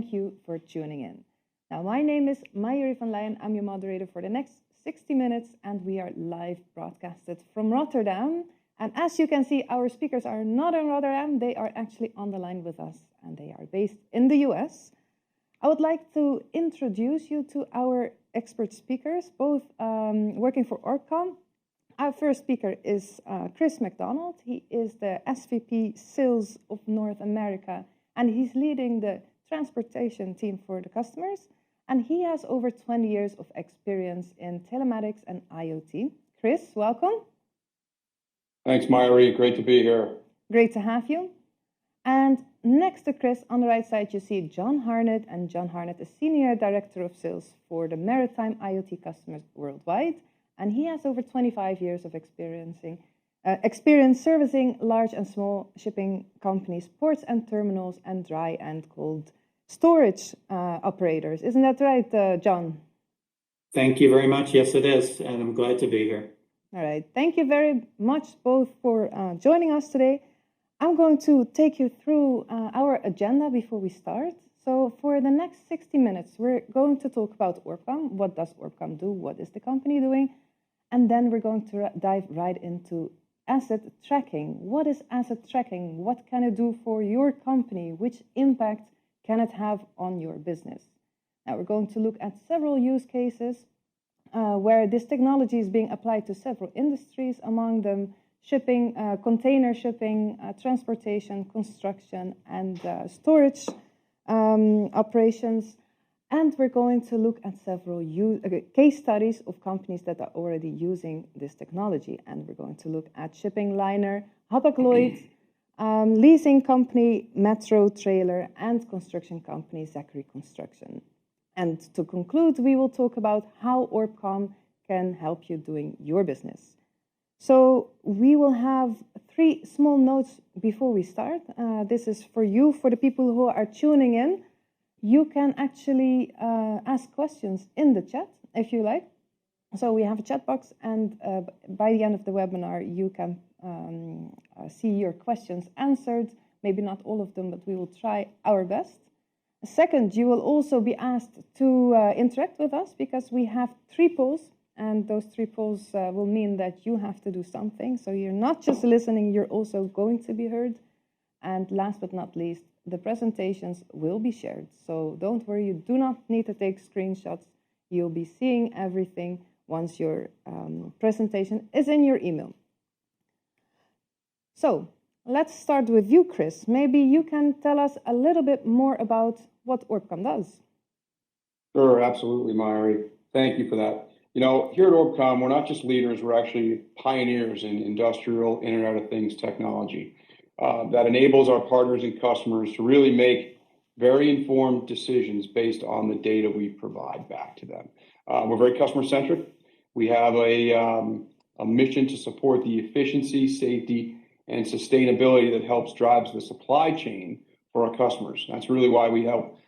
thank you for tuning in. Now, my name is Mayuri van Leyen. I'm your moderator for the next 60 minutes, and we are live broadcasted from Rotterdam. And as you can see, our speakers are not in Rotterdam. They are actually on the line with us, and they are based in the US. I would like to introduce you to our expert speakers, both working for ORBCOMM. Our first speaker is Chris McDonald. He is the SVP Sales of North America, and he's leading the transportation team for the customers. And he has over 20 years of experience in telematics and IoT. Chris, welcome. Thanks, Mayuri. Great to be here. Great to have you. And next to Chris, on the right side, you see John Harnett. And John Harnett is Senior Director of Sales for the Maritime IoT customers worldwide. And he has over 25 years of experience servicing large and small shipping companies, ports and terminals, and dry and cold storage operators. Isn't that right, John? Thank you very much. Yes, it is. And I'm glad to be here. All right. Thank you very much both for joining us today. I'm going to take you through our agenda before we start. So for the next 60 minutes, we're going to talk about ORBCOMM. What does ORBCOMM do? What is the company doing? And then we're going to dive right into asset tracking. What is asset tracking? What can it do for your company? Which impact can it have on your business? Now, we're going to look at several use cases where this technology is being applied to several industries, among them shipping, container shipping, transportation, construction, and storage operations. And we're going to look at several case studies of companies that are already using this technology. And we're going to look at shipping liner, Hapag-Lloyd, leasing company, Metro Trailer, and construction company, Zachary Construction. And to conclude, we will talk about how ORBCOMM can help you doing your business. So we will have 3 small notes before we start. This is for you, for the people who are tuning in. You can actually ask questions in the chat if you like. So we have a chat box, and by the end of the webinar, you can see your questions answered. Maybe not all of them, but we will try our best. Second, you will also be asked to interact with us because we have 3 polls, and those 3 polls will mean that you have to do something. So you're not just listening, you're also going to be heard. And last but not least, the presentations will be shared. So don't worry, you do not need to take screenshots. You'll be seeing everything once your presentation is in your email. So let's start with you, Chris. Maybe you can tell us a little bit more about what ORBCOMM does. Sure, absolutely, Mayuri. Thank you for that. You know, here at ORBCOMM, we're not just leaders, we're actually pioneers in industrial Internet of Things technology that enables our partners and customers to really make very informed decisions based on the data we provide back to them. We're very customer-centric. We have a mission to support the efficiency, safety, and sustainability that helps drive the supply chain for our customers. That's really why we help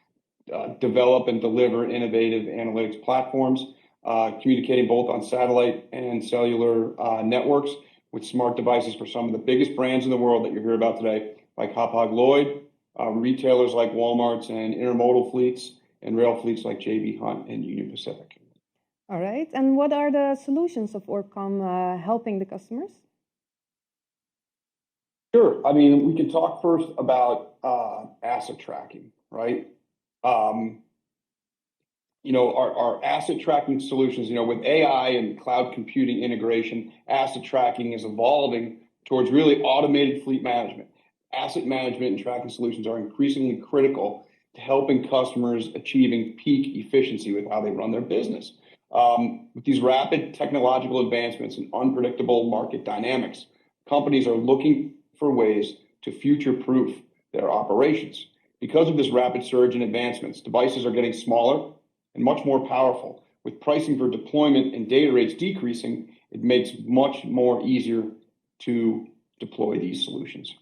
develop and deliver innovative analytics platforms, communicating both on satellite and cellular networks with smart devices for some of the biggest brands in the world that you hear about today, like Hapag-Lloyd, retailers like Walmart's and intermodal fleets, and rail fleets like J.B. Hunt and Union Pacific. All right. And what are the solutions of ORBCOMM helping the customers? Sure. I mean, we can talk first about asset tracking, right? You know, our asset tracking solutions, you know, with AI and cloud computing integration, asset tracking is evolving towards really automated fleet management. Asset management and tracking solutions are increasingly critical to helping customers achieving peak efficiency with how they run their business. With these rapid technological advancements and unpredictable market dynamics, companies are looking for ways to future-proof their operations. Because of this rapid surge in advancements, devices are getting smaller and much more powerful. With pricing for deployment and data rates decreasing, it makes much more easier to deploy these solutions.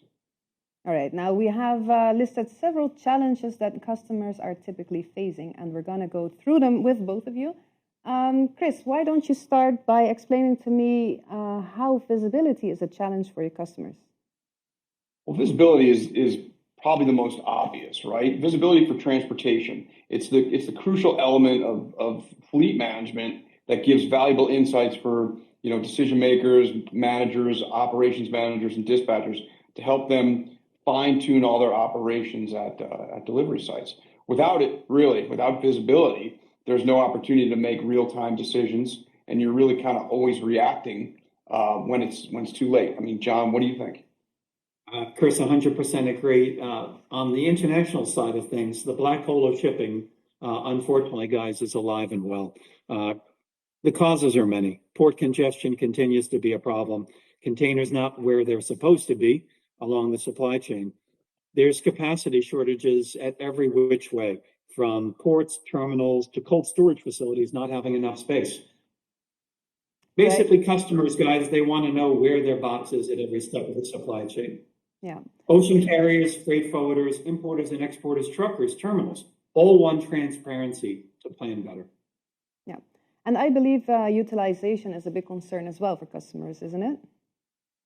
All right, now we have listed several challenges that customers are typically facing, and we're going to go through them with both of you. Chris, why don't you start by explaining to me how visibility is a challenge for your customers? Well, visibility is probably the most obvious, right? Visibility for transportation. It's the crucial element of fleet management that gives valuable insights for decision makers, managers, operations managers, and dispatchers to help them fine tune all their operations at delivery sites. Without visibility, there's no opportunity to make real time decisions, and you're really kind of always reacting when it's too late. I mean, John, what do you think? Chris, 100% agree. On the international side of things, the black hole of shipping, unfortunately, guys, is alive and well. The causes are many. Port congestion continues to be a problem. Containers not where they're supposed to be along the supply chain. There's capacity shortages at every which way, from ports, terminals, to cold storage facilities not having enough space. Basically, customers, guys, they want to know where their box is at every step of the supply chain. Yeah. Ocean carriers, freight forwarders, importers and exporters, truckers, terminals, all want transparency to plan better. Yeah. And I believe utilization is a big concern as well for customers, isn't it?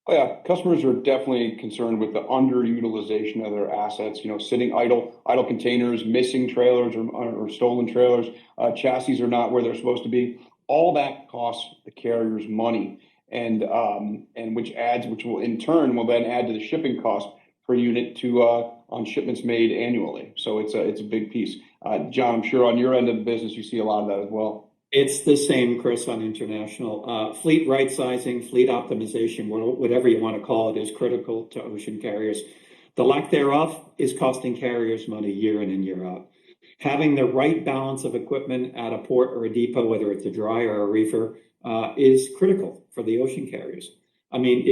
Oh yeah, customers are definitely concerned with the underutilization of their assets. Sitting idle containers, missing trailers or stolen trailers, chassis are not where they're supposed to be. All that costs the carriers money, and which will in turn then add to the shipping cost per unit on shipments made annually. So it's a big piece. John, I'm sure on your end of the business you see a lot of that as well. It's the same, Chris, on international. Fleet right sizing, fleet optimization, whatever you want to call it, is critical to ocean carriers. The lack thereof is costing carriers money year in and year out. Having the right balance of equipment at a port or a depot, whether it's a dry or a reefer, is critical for the ocean carriers. I mean,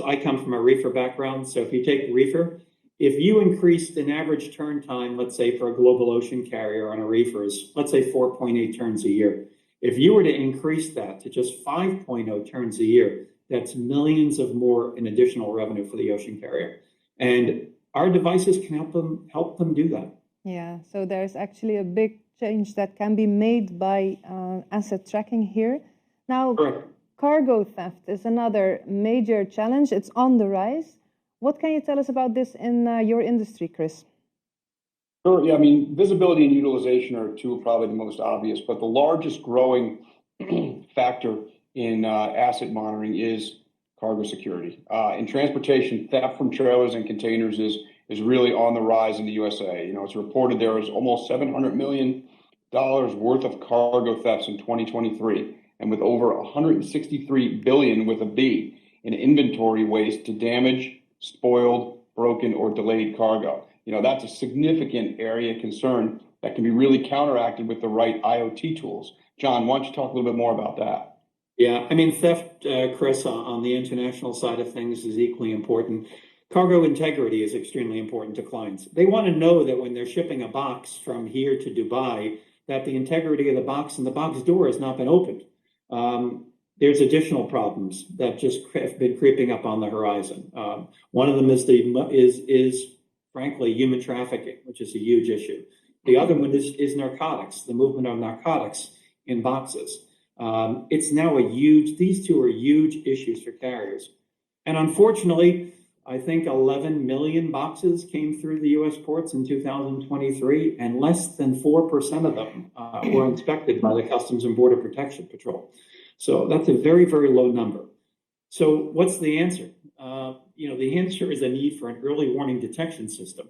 I come from a reefer background, so if you take reefer, if you increased an average turn time, let's say for a global ocean carrier on a reefer is, let's say 4.8 turns a year. If you were to increase that to just 5.0 turns a year, that's millions of more in additional revenue for the ocean carrier. And our devices can help them do that. Yeah, so there's actually a big change that can be made by asset tracking here. Now, Correct. Cargo theft is another major challenge. It's on the rise. What can you tell us about this in your industry, Chris? Sure. Yeah, I mean, visibility and utilization are two of probably the most obvious, but the largest growing factor in asset monitoring is cargo security. In transportation, theft from trailers and containers is really on the rise in the USA. It's reported there was almost $700 million worth of cargo thefts in 2023, and with over 163 billion with a B in inventory waste to damage, spoiled, broken, or delayed cargo. That's a significant area of concern that can be really counteracted with the right IoT tools. John, why don't you talk a little bit more about that? Yeah, I mean, theft, Chris, on the international side of things is equally important. Cargo integrity is extremely important to clients. They want to know that when they're shipping a box from here to Dubai, that the integrity of the box and the box door has not been opened. There's additional problems that just have been creeping up on the horizon. One of them is frankly human trafficking, which is a huge issue. The other one is narcotics, the movement of narcotics in boxes. These two are huge issues for carriers. And unfortunately, I think 11 million boxes came through the U.S. ports in 2023, and less than 4% of them were inspected by the Customs and Border Protection Patrol. So that's a very, very low number. So what's the answer? The answer is a need for an early warning detection system.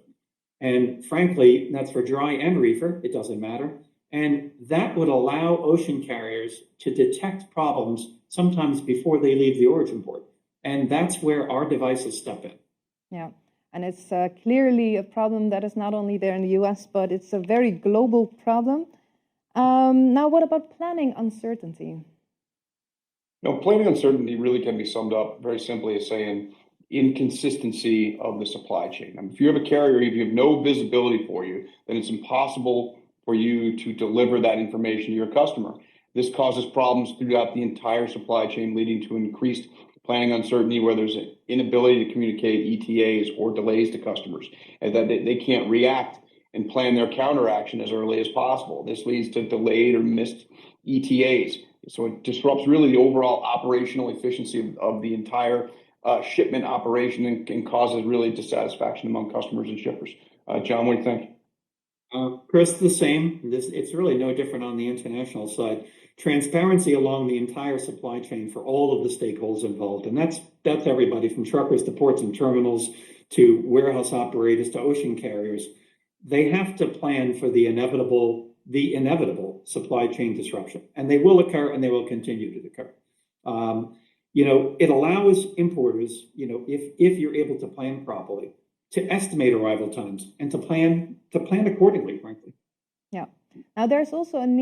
And frankly, that's for dry and reefer. It doesn't matter. And that would allow ocean carriers to detect problems sometimes before they leave the origin port. And that's where our devices step in. Yeah, and it's clearly a problem that is not only there in the US, but it's a very global problem. Now, what about planning uncertainty? Planning uncertainty really can be summed up very simply as saying inconsistency of the supply chain. I mean, if you have a carrier, if you have no visibility for you, then it's impossible for you to deliver that information to your customer. This causes problems throughout the entire supply chain, leading to increased planning uncertainty where there's an inability to communicate ETAs or delays to customers, and that they can't react and plan their counteraction as early as possible. This leads to delayed or missed ETAs. So it disrupts really the overall operational efficiency of the entire shipment operation and causes really dissatisfaction among customers and shippers. John, what do you think? Chris, the same. It's really no different on the international side. Transparency along the entire supply chain for all of the stakeholders involved, and that's everybody from truckers to ports and terminals to warehouse operators to ocean carriers. They have to plan for the inevitable supply chain disruption, and they will occur, and they will continue to occur. It allows importers, if you're able to plan properly, to estimate arrival times and to plan accordingly, frankly. Yeah. Now there's also an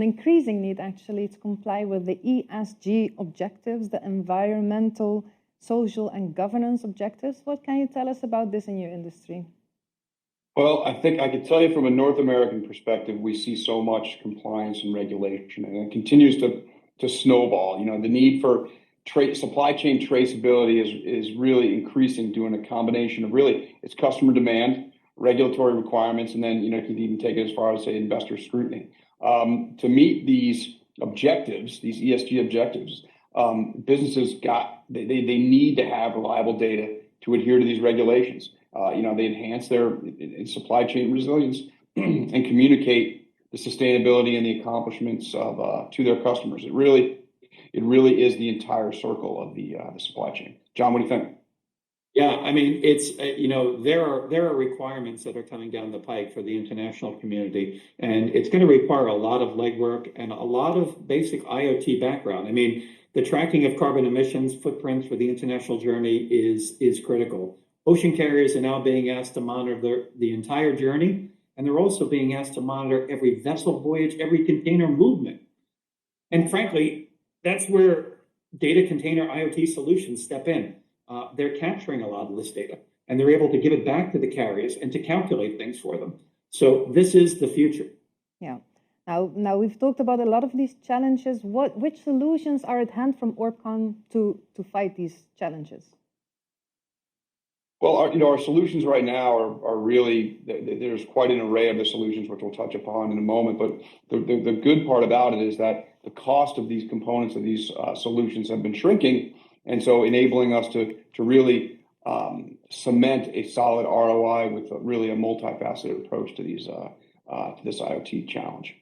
increasing need actually to comply with the ESG objectives, the environmental, social, and governance objectives. What can you tell us about this in your industry? Well, I think I could tell you from a North American perspective, we see so much compliance and regulation, and it continues to snowball. The need for supply chain traceability is really increasing due to a combination of it's customer demand, regulatory requirements, and then you can even take it as far as say investor scrutiny. To meet these objectives, these ESG objectives, businesses they need to have reliable data to adhere to these regulations. They enhance their supply chain resilience and communicate the sustainability and the accomplishments to their customers. It really is the entire circle of the supply chain. John, what do you think? Yeah, I mean, it's there are requirements that are coming down the pike for the international community, and it's going to require a lot of legwork and a lot of basic IoT background. I mean, the tracking of carbon emissions footprints for the international journey is critical. Ocean carriers are now being asked to monitor the entire journey, and they're also being asked to monitor every vessel voyage, every container movement. And frankly, that's where data container IoT solutions step in. They're capturing a lot of this data, and they're able to give it back to the carriers and to calculate things for them. So this is the future. Yeah. Now we've talked about a lot of these challenges. Which solutions are at hand from ORBCOMM to fight these challenges? Well, our solutions right now are really, there's quite an array of the solutions, which we'll touch upon in a moment. But the good part about it is that the cost of these components of these solutions have been shrinking, and so enabling us to really cement a solid ROI with really a multifaceted approach to this IoT challenge.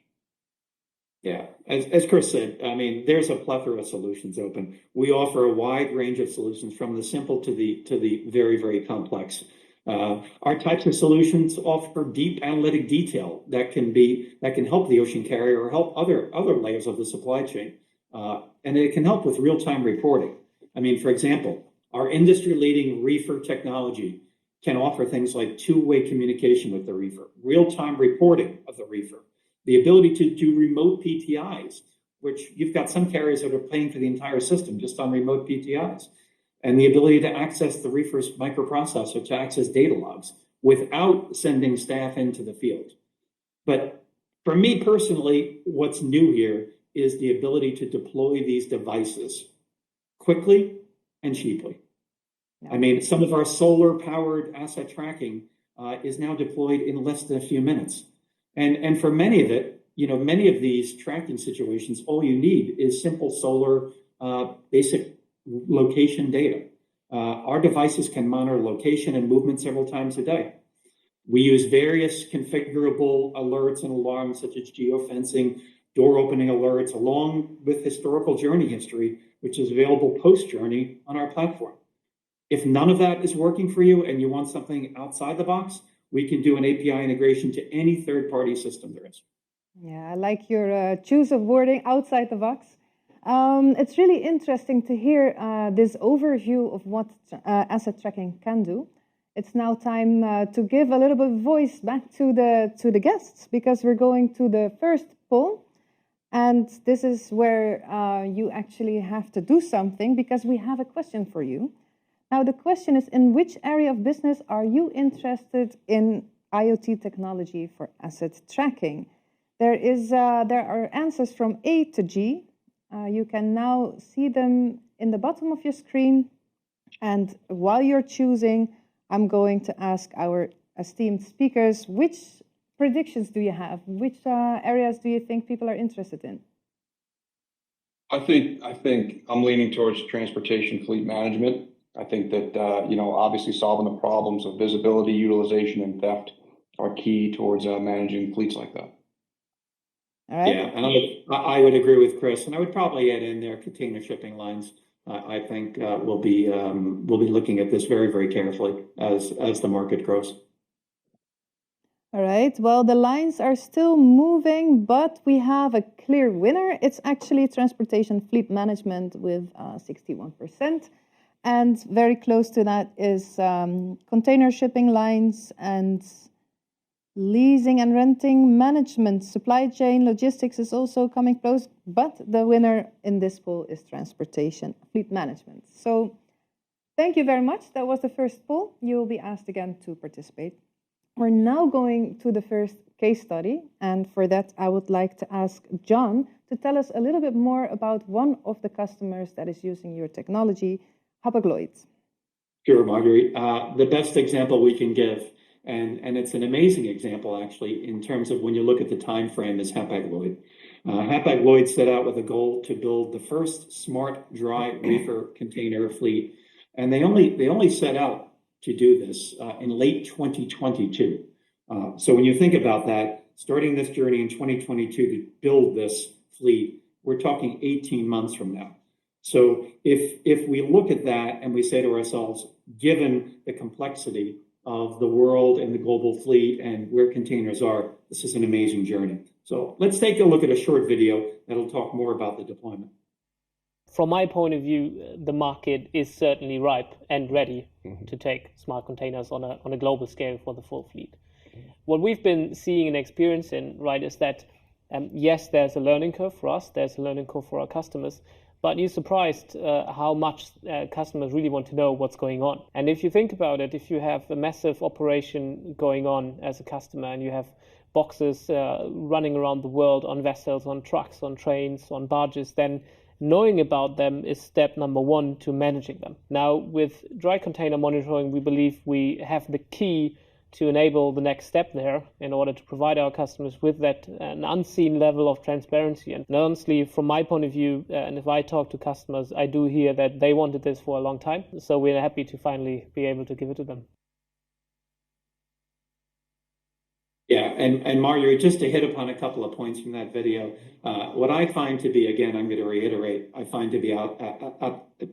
Yeah, as Chris said, I mean, there's a plethora of solutions open. We offer a wide range of solutions from the simple to the very, very complex. Our types of solutions offer deep analytic detail that can help the ocean carrier or help other layers of the supply chain, and it can help with real-time reporting. I mean, for example, our industry-leading reefer technology can offer things like two-way communication with the reefer, real-time reporting of the reefer, the ability to do remote PTIs, which you've got some carriers that are paying for the entire system just on remote PTIs, and the ability to access the reefer's microprocessor to access data logs without sending staff into the field. But for me personally, what's new here is the ability to deploy these devices quickly and cheaply. Yeah. I mean, some of our solar-powered asset tracking is now deployed in less than a few minutes. And for many of it, many of these tracking situations, all you need is simple solar basic location data. Our devices can monitor location and movement several times a day. We use various configurable alerts and alarms such as geofencing, door opening alerts, along with historical journey history, which is available post-journey on our platform. If none of that is working for you and you want something outside the box, we can do an API integration to any third-party system there is. Yeah, I like your choice of wording, outside the box. It's really interesting to hear this overview of what asset tracking can do. It's now time to give a little bit of voice back to the guests, because we're going to the first poll. And this is where you actually have to do something, because we have a question for you. Now, the question is, in which area of business are you interested in IoT technology for asset tracking? There are answers from A to G. You can now see them in the bottom of your screen. And while you're choosing, I'm going to ask our esteemed speakers, which predictions do you have? Which areas do you think people are interested in? I think I'm leaning towards transportation fleet management. I think that, obviously solving the problems of visibility, utilization, and theft are key towards managing fleets like that. All right. Yeah, and I would agree with Chris, and I would probably add in there container shipping lines. I think we'll be looking at this very, very carefully as the market grows. All right. Well, the lines are still moving, but we have a clear winner. It's actually transportation fleet management with 61%. And very close to that is container shipping lines and leasing and renting management. Supply chain logistics is also coming close, but the winner in this poll is transportation fleet management. So thank you very much. That was the first poll. You will be asked again to participate. We're now going to the first case study, and for that I would like to ask John to tell us a little bit more about one of the customers that is using your technology, Hapag-Lloyd. Sure, Marguerite. The best example we can give, and it's an amazing example actually in terms of when you look at the time frame, is Hapag-Lloyd. Hapag-Lloyd set out with a goal to build the first smart dry reefer container fleet, and they only set out to do this in late 2022. So when you think about that, starting this journey in 2022 to build this fleet, we're talking 18 months from now. So if we look at that and we say to ourselves, given the complexity of the world and the global fleet and where containers are, this is an amazing journey. So let's take a look at a short video that'll talk more about the deployment. From my point of view, the market is certainly ripe and ready to take smart containers on a global scale for the full fleet. What we've been seeing and experiencing, right, is that yes, there's a learning curve for us, there's a learning curve for our customers, but you're surprised how much customers really want to know what's going on. And if you think about it, if you have a massive operation going on as a customer and you have boxes running around the world on vessels, on trucks, on trains, on barges, then knowing about them is step number one to managing them. Now, with dry container monitoring, we believe we have the key to enable the next step there in order to provide our customers with that an unseen level of transparency. And honestly, from my point of view, and if I talk to customers, I do hear that they wanted this for a long time. So we're happy to finally be able to give it to them. Yeah, and Marjorie, just to hit upon a couple of points from that video, what I find to be, again, I'm going to reiterate, I find to be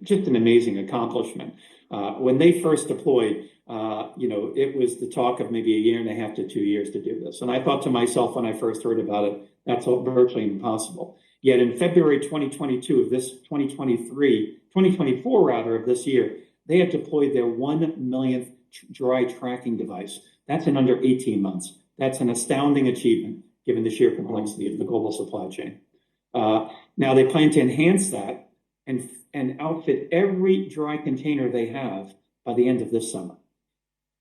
just an amazing accomplishment. When they first deployed, it was the talk of maybe a year and a half to 2 years to do this. And I thought to myself when I first heard about it, that's virtually impossible. Yet in February 2022 of this 2024 rather, of this year, they had deployed their 1 millionth dry tracking device. That's in under 18 months. That's an astounding achievement given the sheer complexity of the global supply chain. Now they plan to enhance that and outfit every dry container they have by the end of this summer.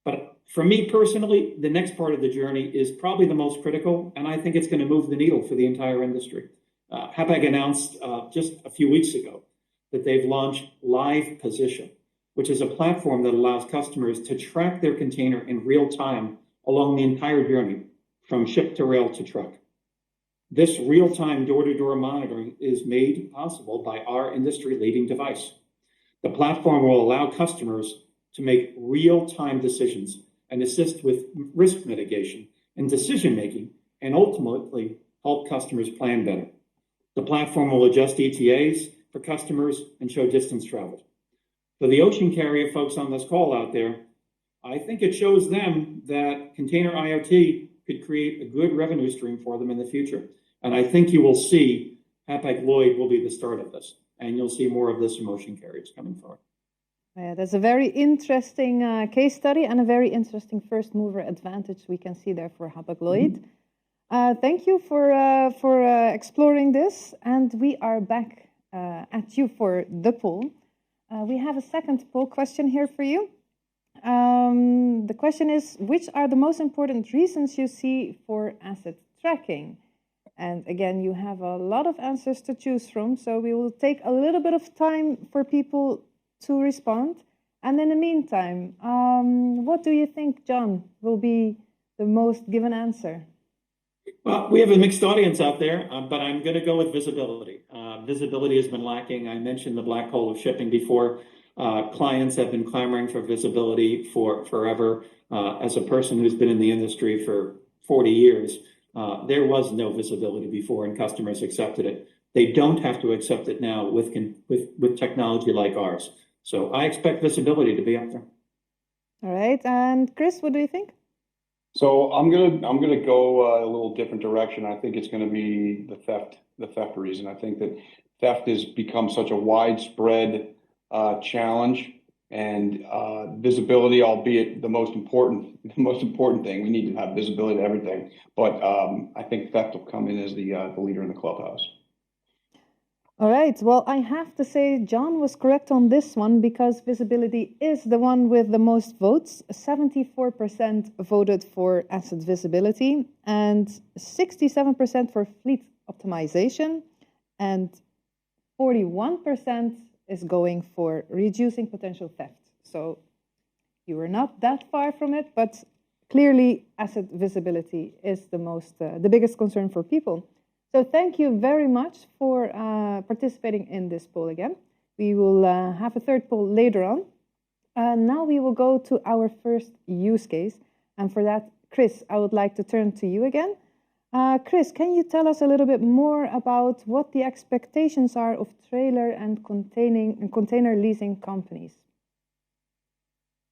But for me personally, the next part of the journey is probably the most critical, and I think it's going to move the needle for the entire industry. Hapag announced just a few weeks ago that they've launched Live Position, which is a platform that allows customers to track their container in real time along the entire journey, from ship to rail to truck. This real-time door-to-door monitoring is made possible by our industry-leading device. The platform will allow customers to make real-time decisions and assist with risk mitigation and decision-making, and ultimately help customers plan better. The platform will adjust ETAs for customers and show distance traveled. For the ocean carrier folks on this call out there, I think it shows them that container IoT could create a good revenue stream for them in the future. And I think you will see Hapag-Lloyd will be the start of this, and you'll see more of this from ocean carriers coming forward. Yeah, that's a very interesting case study and a very interesting first mover advantage we can see there for Hapag-Lloyd. Thank you for exploring this, and we are back at you for the poll. We have a second poll question here for you. The question is, which are the most important reasons you see for asset tracking? And again, you have a lot of answers to choose from, so we will take a little bit of time for people to respond. And in the meantime, what do you think, John, will be the most given answer? Well, we have a mixed audience out there, but I'm going to go with visibility. Visibility has been lacking. I mentioned the black hole of shipping before. Clients have been clamoring for visibility for forever. As a person who's been in the industry for 40 years, there was no visibility before, and customers accepted it. They don't have to accept it now with technology like ours. So I expect visibility to be up there. All right. And Chris, what do you think? So I'm gonna go a little different direction. I think it's gonna be the theft reason. I think that theft has become such a widespread challenge, and visibility, albeit the most important thing. We need to have visibility to everything, but I think theft will come in as the leader in the clubhouse. All right. Well, I have to say John was correct on this one because visibility is the one with the most votes. 74% voted for asset visibility and 67% for fleet optimization, and 41% is going for reducing potential theft. So you were not that far from it, but clearly asset visibility is the biggest concern for people. So thank you very much for participating in this poll again. We will have a third poll later on. Now we will go to our first use case. And for that, Chris, I would like to turn to you again. Chris, can you tell us a little bit more about what the expectations are of trailer and container leasing companies?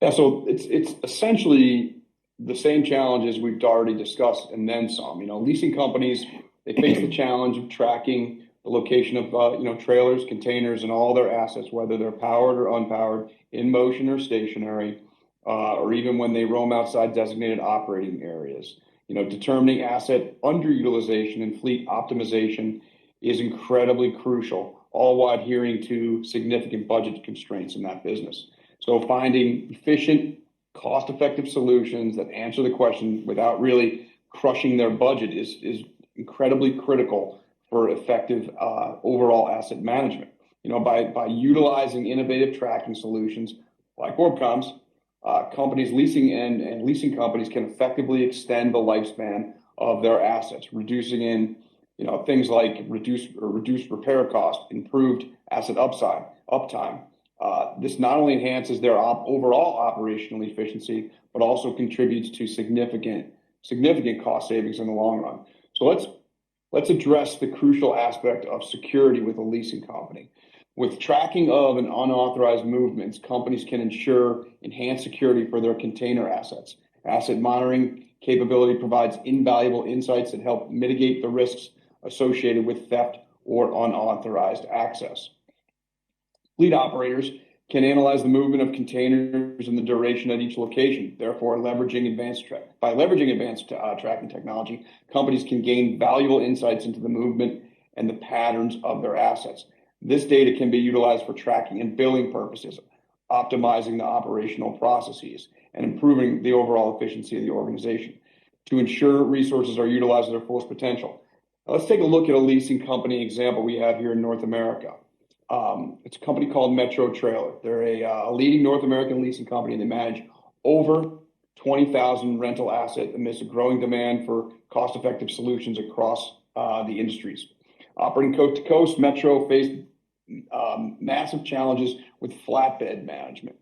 Yeah, so it's essentially the same challenges we've already discussed and then some. Leasing companies, they face the challenge of tracking the location of trailers, containers, and all their assets, whether they're powered or unpowered, in motion or stationary, or even when they roam outside designated operating areas. Determining asset underutilization and fleet optimization is incredibly crucial, all while adhering to significant budget constraints in that business. So finding efficient, cost-effective solutions that answer the question without really crushing their budget is incredibly critical for effective overall asset management. By utilizing innovative tracking solutions like OrbCom's, companies leasing companies can effectively extend the lifespan of their assets, reducing in things like reduced repair costs, improved asset uptime. This not only enhances their overall operational efficiency, but also contributes to significant cost savings in the long run. So let's address the crucial aspect of security with a leasing company. With tracking of and unauthorized movements, companies can ensure enhanced security for their container assets. Asset monitoring capability provides invaluable insights that help mitigate the risks associated with theft or unauthorized access. Fleet operators can analyze the movement of containers and the duration at each location. Therefore, by leveraging advanced tracking technology, companies can gain valuable insights into the movement and the patterns of their assets. This data can be utilized for tracking and billing purposes, optimizing the operational processes, and improving the overall efficiency of the organization to ensure resources are utilized to their fullest potential. Now, let's take a look at a leasing company example we have here in North America. It's a company called Metro Trailer. They're a leading North American leasing company, and they manage over 20,000 rental assets amidst a growing demand for cost-effective solutions across the industries. Operating coast to coast, Metro faced massive challenges with flatbed management.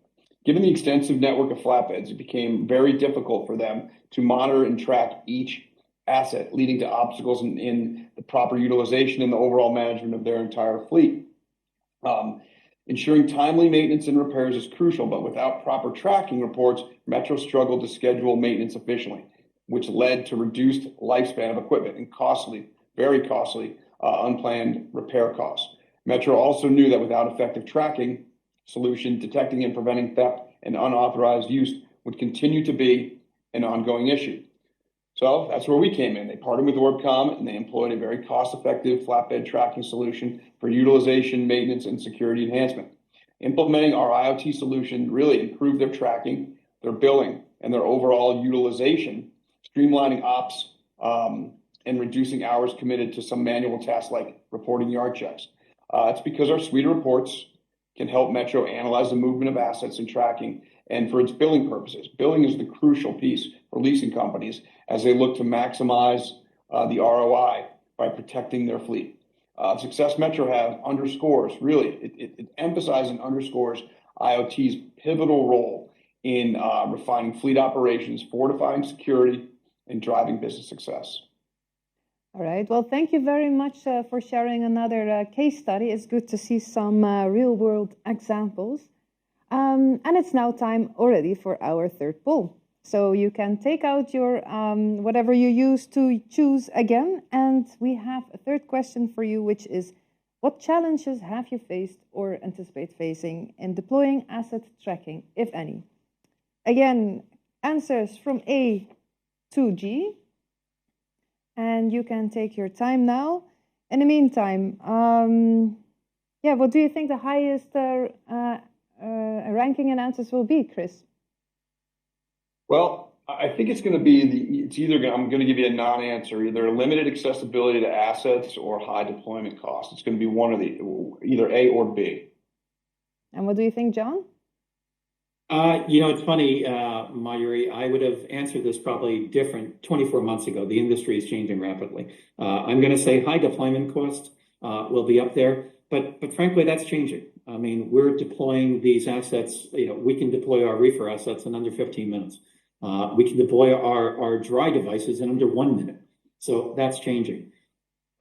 Given the extensive network of flatbeds, it became very difficult for them to monitor and track each asset, leading to obstacles in the proper utilization and the overall management of their entire fleet. Ensuring timely maintenance and repairs is crucial, but without proper tracking reports, Metro struggled to schedule maintenance efficiently, which led to reduced lifespan of equipment and very costly, unplanned repair costs. Metro also knew that without effective tracking solution, detecting and preventing theft and unauthorized use would continue to be an ongoing issue. So that's where we came in. They partnered with OrbCom and they employed a very cost-effective flatbed tracking solution for utilization, maintenance, and security enhancement. Implementing our IoT solution really improved their tracking, their billing, and their overall utilization, streamlining ops and reducing hours committed to some manual tasks like reporting yard checks. It's because our suite of reports can help Metro analyze the movement of assets and tracking, and for its billing purposes. Billing is the crucial piece for leasing companies as they look to maximize the ROI by protecting their fleet. Success Metro have underscores, really, it emphasizes and underscores IoT's pivotal role in refining fleet operations, fortifying security, and driving business success. All right. Well, thank you very much for sharing another case study. It's good to see some real-world examples. And it's now time already for our third poll. So you can take out your whatever you use to choose again. And we have a third question for you, which is, what challenges have you faced or anticipate facing in deploying asset tracking, if any? Again, answers from A to G. And you can take your time now. In the meantime, what do you think the highest ranking in answers will be, Chris? Well, I think it's going to be I'm going to give you a non-answer, either limited accessibility to assets or high deployment costs. It's going to be one of either A or B. And what do you think, John? It's funny, Mayuri, I would have answered this probably different 24 months ago. The industry is changing rapidly. I'm going to say high deployment cost will be up there, but frankly, that's changing. I mean, we're deploying these assets. We can deploy our reefer assets in under 15 minutes. We can deploy our dry devices in under 1 minute. So that's changing.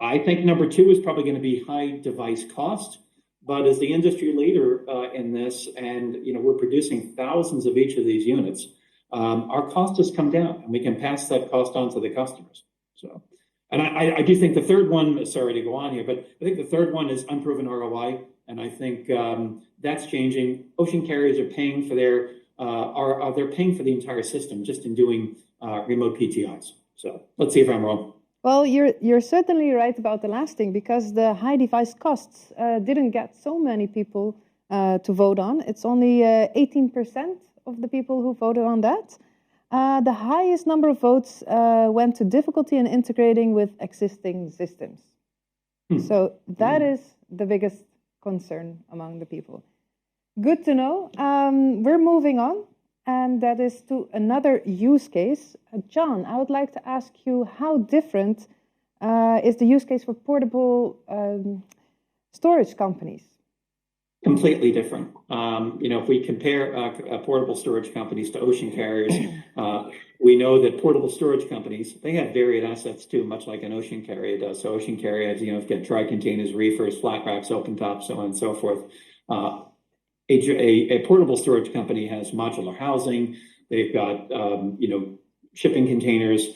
I think number two is probably going to be high device cost. But as the industry leader in this, and we're producing thousands of each of these units, our cost has come down, and we can pass that cost on to the customers. So, and I do think the third one. Sorry to go on here, but I think the third one is unproven ROI, and I think that's changing. Ocean carriers are paying for they're paying for the entire system just in doing remote PTIs. So let's see if I'm wrong. Well, you're certainly right about the last thing, because the high device costs didn't get so many people to vote on. It's only 18% of the people who voted on that. The highest number of votes went to difficulty in integrating with existing systems. So that is the biggest concern among the people. Good to know. We're moving on. And that is to another use case. John, I would like to ask you, how different is the use case for portable storage companies? Completely different. If we compare portable storage companies to ocean carriers, we know that portable storage companies, they have varied assets too, much like an ocean carrier does. So ocean carriers, you've got dry containers, reefers, flat racks, open tops, so on and so forth. A portable storage company has modular housing. They've got, shipping containers,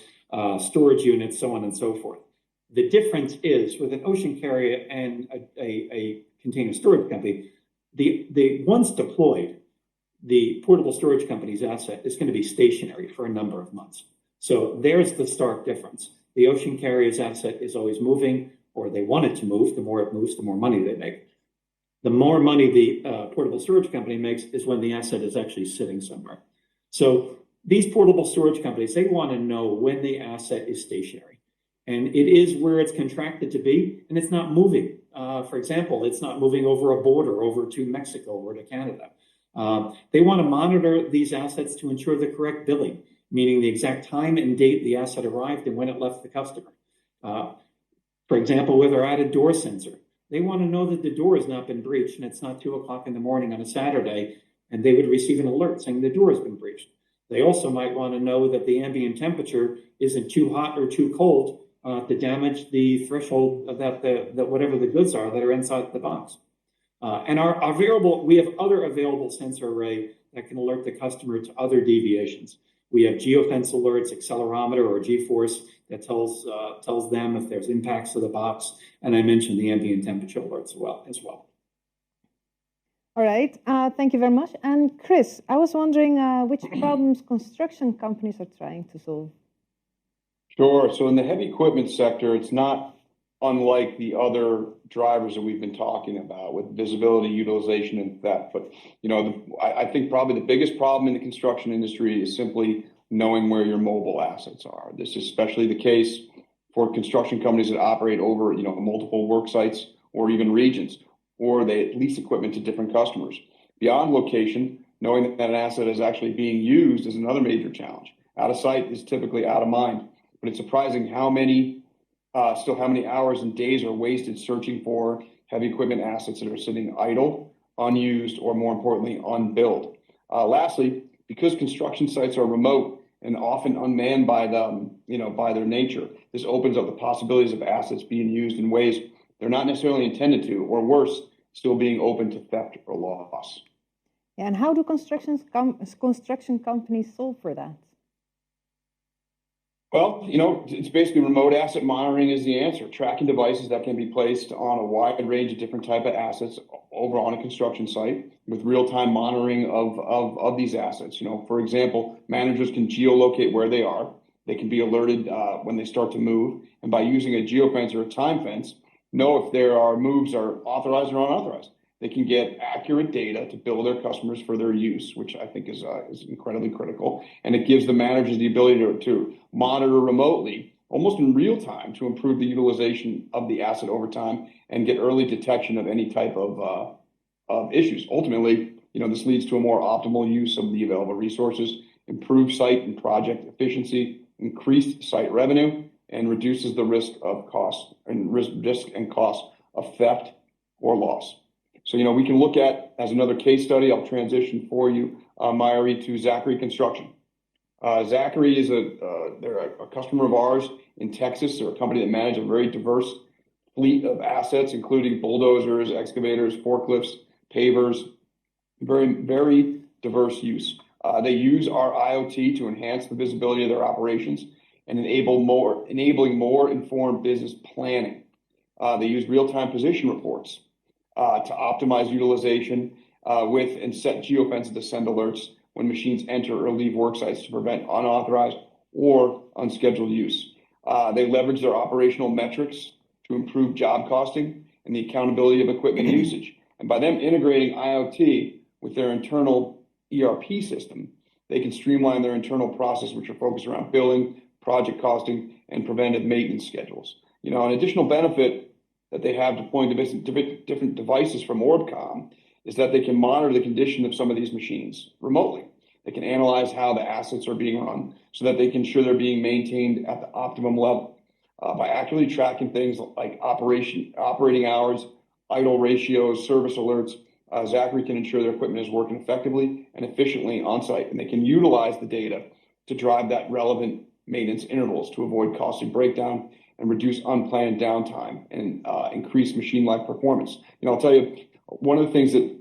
storage units, so on and so forth. The difference is with an ocean carrier and a container storage company, the once deployed, the portable storage company's asset is going to be stationary for a number of months. So there's the stark difference. The ocean carrier's asset is always moving, or they want it to move. The more it moves, the more money they make. The more money the portable storage company makes is when the asset is actually sitting somewhere. So these portable storage companies, they want to know when the asset is stationary. And it is where it's contracted to be, and it's not moving. For example, it's not moving over a border, over to Mexico or to Canada. They want to monitor these assets to ensure the correct billing, meaning the exact time and date the asset arrived and when it left the customer. For example, with our added door sensor, they want to know that the door has not been breached and it's not 2 o'clock in the morning on a Saturday, and they would receive an alert saying the door has been breached. They also might want to know that the ambient temperature isn't too hot or too cold to damage the threshold that whatever the goods are that are inside the box. And we have other available sensor array that can alert the customer to other deviations. We have geofence alerts, accelerometer or G-force that tells them if there's impacts to the box. And I mentioned the ambient temperature alerts as well. All right, thank you very much. And Chris, I was wondering which problems construction companies are trying to solve. Sure. So in the heavy equipment sector, it's not unlike the other drivers that we've been talking about with visibility, utilization, and theft. But I think probably the biggest problem in the construction industry is simply knowing where your mobile assets are. This is especially the case for construction companies that operate over multiple work sites or even regions, or they lease equipment to different customers. Beyond location, knowing that an asset is actually being used is another major challenge. Out of sight is typically out of mind, but it's surprising how many Still, how many hours and days are wasted searching for heavy equipment assets that are sitting idle, unused, or more importantly, unbuilt? Lastly, because construction sites are remote and often unmanned by by their nature, this opens up the possibilities of assets being used in ways they're not necessarily intended to, or worse, still being open to theft or loss. Yeah, and how do construction companies solve for that? Well, it's basically remote asset monitoring is the answer. Tracking devices that can be placed on a wide range of different type of assets over on a construction site with real-time monitoring of these assets. For example, managers can geolocate where they are. They can be alerted when they start to move, and by using a geofence or a time fence, know if there are moves are authorized or unauthorized. They can get accurate data to bill their customers for their use, which I think is incredibly critical. And it gives the managers the ability to monitor remotely, almost in real time, to improve the utilization of the asset over time and get early detection of any type of issues. Ultimately, this leads to a more optimal use of the available resources, improved site and project efficiency, increased site revenue, and reduces the risk of cost of theft or loss. So, we can look at, as another case study, I'll transition for you, Myri, to Zachary Construction. Zachary is they're a customer of ours in Texas. They're a company that manages a very diverse fleet of assets, including bulldozers, excavators, forklifts, pavers, very, very diverse use. They use our IoT to enhance the visibility of their operations and enabling more informed business planning. They use real-time position reports to optimize utilization and set geofences to send alerts when machines enter or leave work sites to prevent unauthorized or unscheduled use. They leverage their operational metrics to improve job costing and the accountability of equipment usage. And by them integrating IoT with their internal ERP system, they can streamline their internal process, which are focused around billing, project costing, and preventive maintenance schedules. An additional benefit that they have deploying different devices from Orbcom is that they can monitor the condition of some of these machines remotely. They can analyze how the assets are being run so that they can ensure they're being maintained at the optimum level. By accurately tracking things like operating hours, idle ratios, service alerts, Zachary can ensure their equipment is working effectively and efficiently on site, and they can utilize the data to drive that relevant maintenance intervals to avoid costly breakdown and reduce unplanned downtime and increase machine life performance. I'll tell you, one of the things that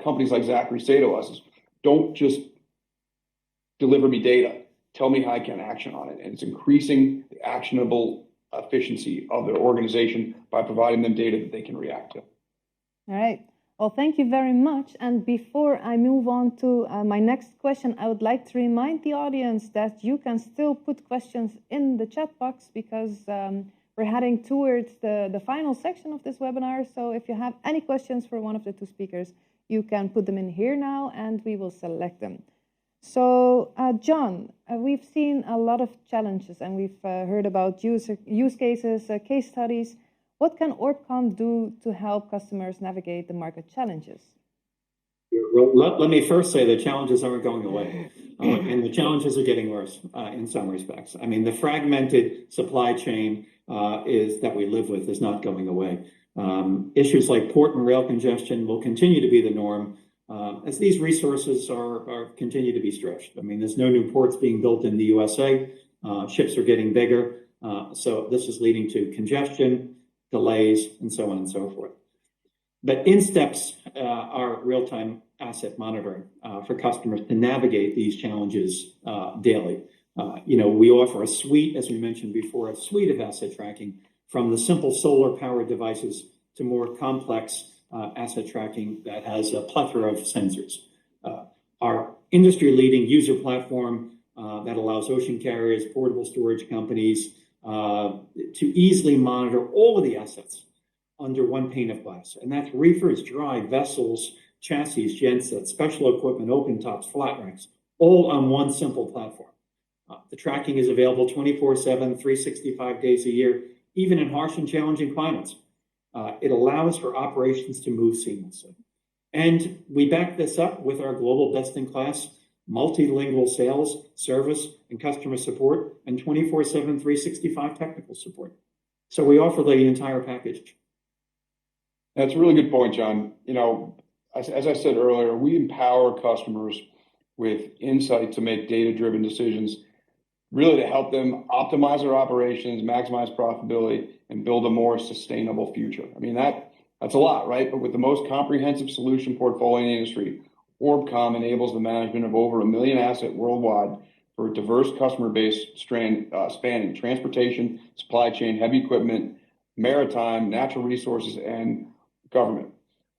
companies like Zachary say to us is, don't just deliver me data, tell me how I can action on it. And it's increasing the actionable efficiency of their organization by providing them data that they can react to. All right. Well, thank you very much. And before I move on to my next question, I would like to remind the audience that you can still put questions in the chat box because we're heading towards the final section of this webinar. So if you have any questions for one of the two speakers, you can put them in here now and we will select them. So, John, we've seen a lot of challenges and we've heard about use cases, case studies. What can Orbcom do to help customers navigate the market challenges? Well, let me first say the challenges aren't going away, and the challenges are getting worse in some respects. I mean, the fragmented supply chain that we live with is not going away. Issues like port and rail congestion will continue to be the norm as these resources are continue to be stretched. I mean, there's no new ports being built in the USA. Ships are getting bigger, so this is leading to congestion, delays, and so on and so forth. But in steps are real-time asset monitoring for customers to navigate these challenges daily. We offer a suite, as we mentioned before, a suite of asset tracking from the simple solar-powered devices to more complex asset tracking that has a plethora of sensors. Our industry-leading user platform that allows ocean carriers, portable storage companies, to easily monitor all of the assets under one pane of glass. And that's reefers, dry vessels, chassis, gensets, special equipment, open tops, flat racks, all on one simple platform. The tracking is available 24/7, 365 days a year, even in harsh and challenging climates. It allows for operations to move seamlessly. And we back this up with our global best-in-class multilingual sales, service, and customer support, and 24/7, 365 technical support. So we offer the entire package. That's a really good point, John. You know, as I said earlier, we empower customers with insight to make data-driven decisions, really to help them optimize their operations, maximize profitability, and build a more sustainable future. I mean, that's a lot, right? But with the most comprehensive solution portfolio in the industry, Orbcom enables the management of over 1 million assets worldwide for a diverse customer base spanning transportation, supply chain, heavy equipment, maritime, natural resources, and government.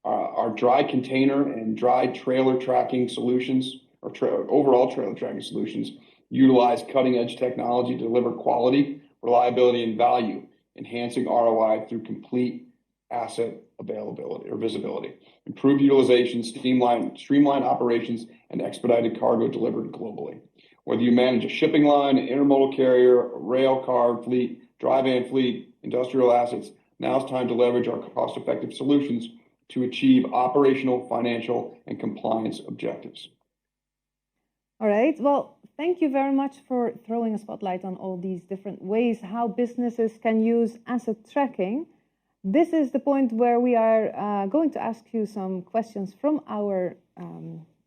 Our dry container and dry trailer tracking solutions, or overall trailer tracking solutions, utilize cutting-edge technology to deliver quality, reliability, and value, enhancing ROI through complete asset availability or visibility, improved utilization, streamlined operations, and expedited cargo delivered globally. Whether you manage a shipping line, an intermodal carrier, a rail car fleet, dry van fleet, industrial assets, now it's time to leverage our cost-effective solutions to achieve operational, financial, and compliance objectives. All right. Well, thank you very much for throwing a spotlight on all these different ways how businesses can use asset tracking. This is the point where we are going to ask you some questions from our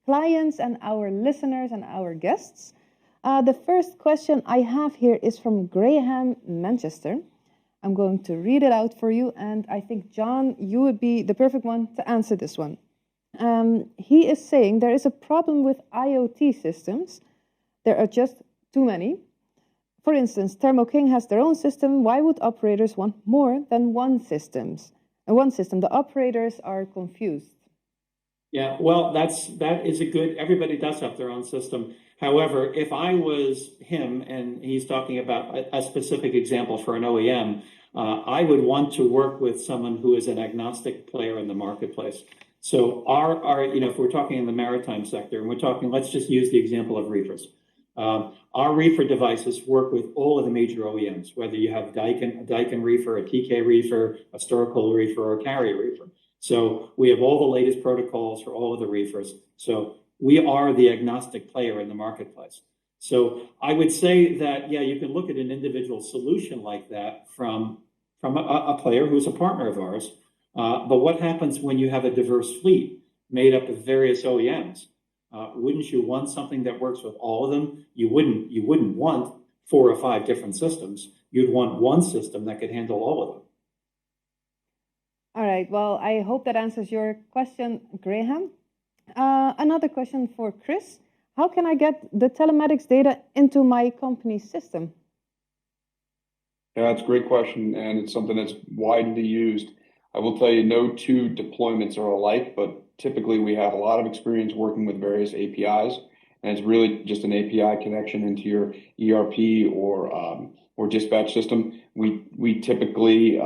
clients and our listeners and our guests. The first question I have here is from Graham, Manchester. I'm going to read it out for you, and I think, John, you would be the perfect one to answer this one. He is saying there is a problem with IoT systems. There are just too many. For instance, Thermo King has their own system. Why would operators want more than one system? The operators are confused. Yeah, well, that is a good, everybody does have their own system. However, if I was him, and he's talking about a specific example for an OEM, I would want to work with someone who is an agnostic player in the marketplace. So if we're talking in the maritime sector, and we're talking, let's just use the example of reefers. Our reefer devices work with all of the major OEMs, whether you have a Daikin reefer, a TK reefer, a Storacool reefer, or a Carrier reefer. So we have all the latest protocols for all of the reefers. So we are the agnostic player in the marketplace. So I would say that, yeah, you can look at an individual solution like that from a player who's a partner of ours. But what happens when you have a diverse fleet made up of various OEMs? Wouldn't you want something that works with all of them? You wouldn't want 4 or 5 different systems. You'd want one system that could handle all of them. All right. Well, I hope that answers your question, Graham. Another question for Chris. How can I get the telematics data into my company's system? Yeah, that's a great question, and it's something that's widely used. I will tell you, no two deployments are alike, but typically we have a lot of experience working with various APIs, and it's really just an API connection into your ERP or dispatch system. We typically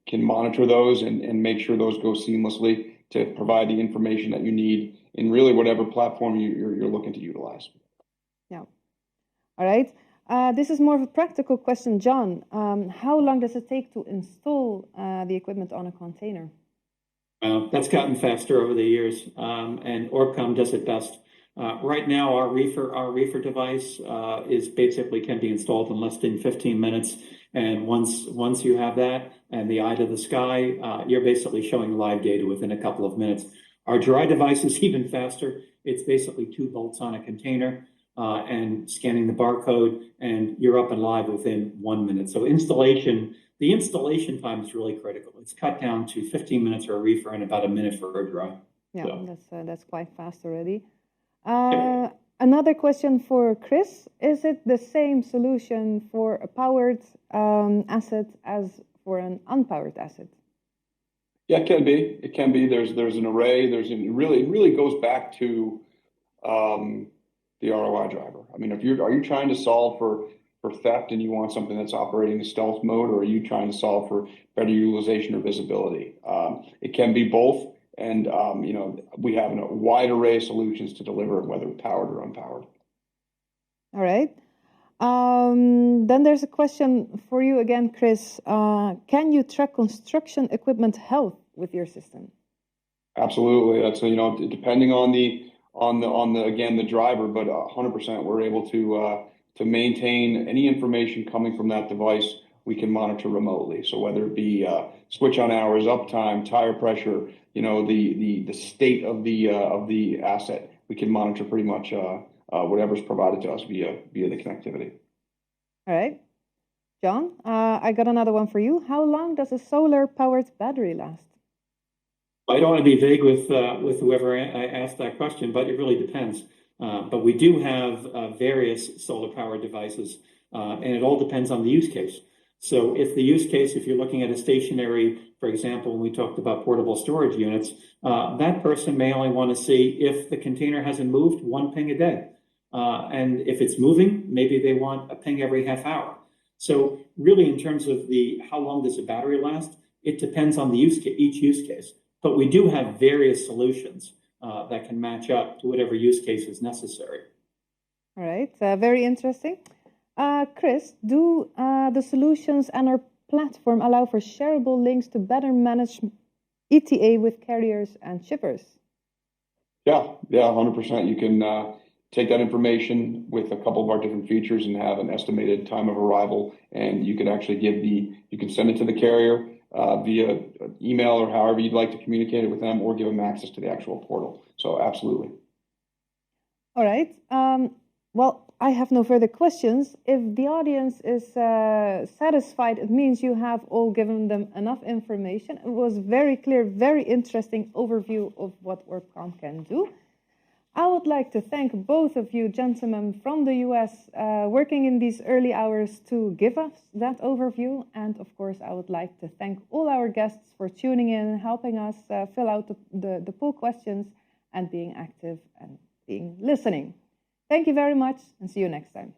can monitor those and make sure those go seamlessly to provide the information that you need in really whatever platform you're looking to utilize. Yeah. All right. This is more of a practical question, John. How long does it take to install the equipment on a container? That's gotten faster over the years, and Orbcom does it best. Right now, our reefer device is basically can be installed in less than 15 minutes. And once you have that and the eye to the sky, you're basically showing live data within a couple of minutes. Our dry device is even faster. It's basically 2 bolts on a container and scanning the barcode, and you're up and live within 1 minute. So the installation time is really critical. It's cut down to 15 minutes for a reefer and about a minute for a dry. Yeah, so. That's quite fast already. Another question for Chris. Is it the same solution for a powered asset as for an unpowered asset? Yeah, it can be. It can be. There's an array. It really goes back to the ROI driver. I mean, are you trying to solve for theft and you want something that's operating in stealth mode, or are you trying to solve for better utilization or visibility? It can be both. And, we have a wide array of solutions to deliver it, whether powered or unpowered. All right. Then there's a question for you again, Chris. Can you track construction equipment health with your system? Absolutely. That's, depending on again, the driver, but 100% we're able to maintain any information coming from that device. We can monitor remotely. So whether it be switch on hours, uptime, tire pressure, the state of the asset, we can monitor pretty much whatever's provided to us via the connectivity. All right. John, I got another one for you. How long does a solar-powered battery last? I don't want to be vague with whoever asked that question, but it really depends. But we do have various solar-powered devices, and it all depends on the use case. So if the use case, if you're looking at a stationary, for example, when we talked about portable storage units, that person may only want to see if the container hasn't moved, 1 ping a day. And if it's moving, maybe they want a ping every half hour. So really, in terms of how long does a battery last, it depends on the each use case. But we do have various solutions that can match up to whatever use case is necessary. All right, very interesting. Chris, do the solutions and our platform allow for shareable links to better manage ETA with carriers and shippers? Yeah, 100%. You can take that information with a couple of our different features and have an estimated time of arrival, and you can actually you can send it to the carrier via email or however you'd like to communicate it with them, or give them access to the actual portal. So absolutely. All right. Well, I have no further questions. If the audience is satisfied, it means you have all given them enough information. It was very clear, very interesting overview of what ORBCOMM can do. I would like to thank both of you gentlemen from the US working in these early hours to give us that overview. And of course, I would like to thank all our guests for tuning in and helping us fill out the poll questions and being active and being listening. Thank you very much and see you next time.